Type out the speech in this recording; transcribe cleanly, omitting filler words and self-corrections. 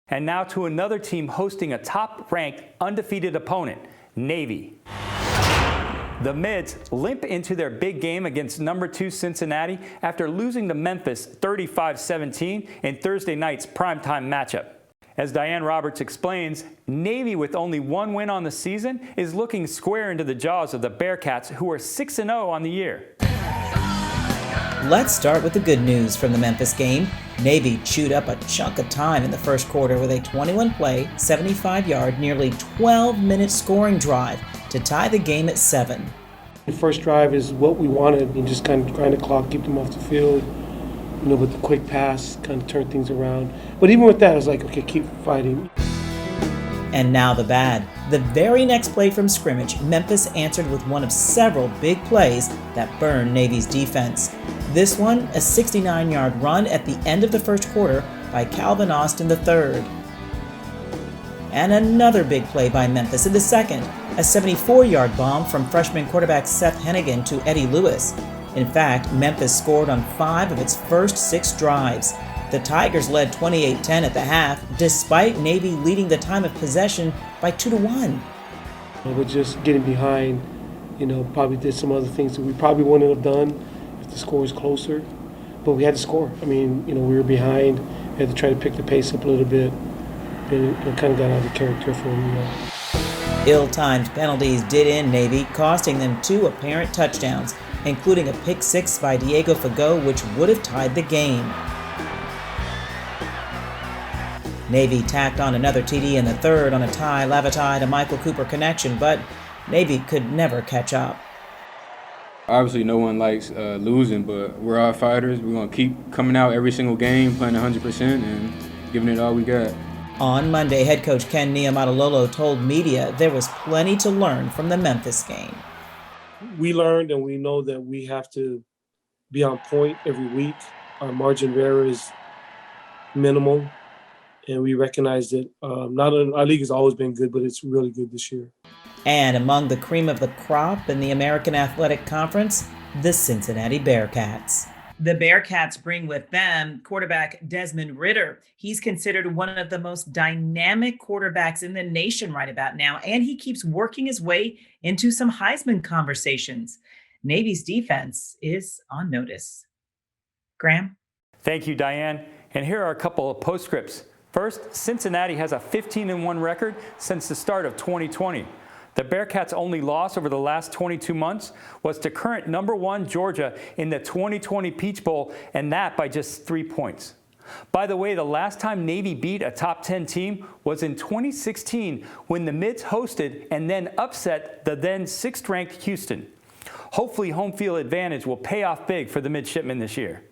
And now to another team hosting a top-ranked, undefeated opponent, Navy. The Mids limp into their big game against number 2 Cincinnati after losing to Memphis 35-17 in Thursday night's primetime matchup. As Diane Roberts explains, Navy, with only one win on the season, is looking square into the jaws of the Bearcats, who are 6-0 on the year. Let's start with the good news from the Memphis game. Navy chewed up a chunk of time in the first quarter with a 21-play, 75-yard, nearly 12-minute scoring drive to tie the game at 7. The first drive is what we wanted, and just kind of grind the clock, keep them off the field, with the quick pass, kind of turn things around. But even with that, I was like, okay, keep fighting. And now the bad. The very next play from scrimmage, Memphis answered with one of several big plays that burned Navy's defense. This one, a 69-yard run at the end of the first quarter by Calvin Austin III. And another big play by Memphis in the second, a 74-yard bomb from freshman quarterback Seth Hennigan to Eddie Lewis. In fact, Memphis scored on 5 of its first 6 drives. The Tigers led 28-10 at the half, despite Navy leading the time of possession by 2-1. We're just getting behind, probably did some other things that we probably wouldn't have done if the score was closer. But we had to score. We were behind, we had to try to pick the pace up a little bit, and it kind of got out of character for them. Ill-timed penalties did end Navy, costing them 2 apparent touchdowns, including a pick 6 by Diego Fagot, which would have tied the game. Navy tacked on another TD in the third on a Ty Lavatai to Michael Cooper connection, but Navy could never catch up. Obviously, no one likes losing, but we're all fighters. We're going to keep coming out every single game, playing 100% and giving it all we got. On Monday, head coach Ken Niumatalolo told media there was plenty to learn from the Memphis game. We learned, and we know that we have to be on point every week. Our margin of error is minimal, and we recognize that our league has always been good, but it's really good this year. And among the cream of the crop in the American Athletic Conference, the Cincinnati Bearcats. The Bearcats bring with them quarterback Desmond Ridder. He's considered one of the most dynamic quarterbacks in the nation right about now, and he keeps working his way into some Heisman conversations. Navy's defense is on notice. Graham? Thank you, Diane. And here are a couple of postscripts. First, Cincinnati has a 15-1 record since the start of 2020. The Bearcats' only loss over the last 22 months was to current number 1 Georgia in the 2020 Peach Bowl, and that by just 3 points. By the way, the last time Navy beat a top 10 team was in 2016 when the Mids hosted and then upset the then 6th-ranked Houston. Hopefully, home field advantage will pay off big for the Midshipmen this year.